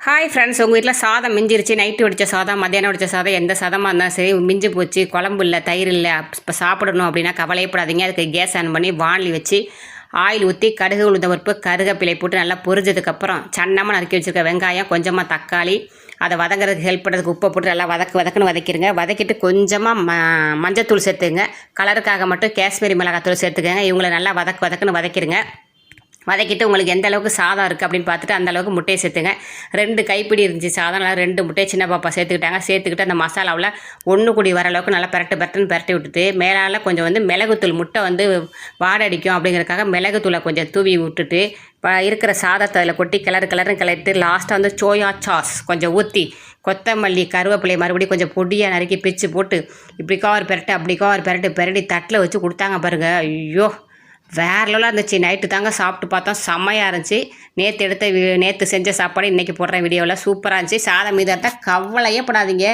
Hi friends, உங்கள் வீட்டில் சாதம் மிஞ்சிருச்சு. நைட்டு வடித்த சாதம், மத்தியானம் வடித்த சாதம், எந்த சாதமாக இருந்தாலும் சரி மிஞ்சி போச்சு, குழம்பு இல்லை, தயிர் இல்லை, இப்போ சாப்பிடணும் அப்படின்னா கவலையப்படாதீங்க. அதுக்கு கேஸ் ஆன் பண்ணி வானலி வச்சு ஆயில் ஊற்றி கடுகு உளுந்த பருப்பு கருவேப்பிலை போட்டு நல்லா பொரிஞ்சதுக்கப்புறம் சன்னமாக நறுக்கி வச்சுருக்க வெங்காயம், கொஞ்சமாக தக்காளி, அதை வதங்குறதுக்கு ஹெல்ப் பண்ணுறதுக்கு உப்பை போட்டு நல்லா வதக்குன்னு வதக்கிடுங்க. வதக்கிட்டு கொஞ்சமாக மஞ்சத்தூள் சேர்த்துங்க. கலருக்காக மட்டும் காஷ்மீரி மிளகாத்தூள் சேர்த்துக்கங்க. இவங்களை நல்லா வதக்குன்னு வதக்கிடுங்க. வதக்கிட்டு உங்களுக்கு எந்த அளவுக்கு சாதம் இருக்குது அப்படின்னு பார்த்துட்டு அந்த அளவுக்கு முட்டையை சேர்த்துங்க. 2 கைப்பிடி இருந்துச்சு சாதம், நல்லா 2 முட்டையை சின்ன பாப்பா சேர்த்துக்கிட்டு அந்த மசாலாவில் ஒன்று கூடி வர அளவுக்கு நல்லா பெரட்டி விட்டுட்டு மேலால் கொஞ்சம் மிளகுத்தூள், முட்டை வாடை அடிக்கும் அப்படிங்கிறதுக்காக மிளகுத்தூளை கொஞ்சம் தூவி விட்டுட்டு இப்போ இருக்கிற சாதத்தை அதில் கொட்டி கிளறிட்டு லாஸ்ட்டாக சோயா சாஸ் கொஞ்சம் ஊற்றி கொத்தமல்லி கருவேப்பிலை மறுபடியும் கொஞ்சம் பொடியாக நறுக்கி பிச்சு போட்டு இப்படிக்கா ஒரு அப்படிக்கா ஒரு பெரட்டி தட்டில் வச்சு கொடுத்தாங்க பாருங்கள். ஐயோ வேறு லெவலாக இருந்துச்சு. நைட்டு தாங்க சாப்பிட்டு பார்த்தோம், செம்மையாக இருந்துச்சு. நேற்று செஞ்ச சாப்பாடு இன்றைக்கி போடுற வீடியோவில் சூப்பராக இருந்துச்சு. சாதம் மீதாக இருந்தால் கவலையே படாதீங்க.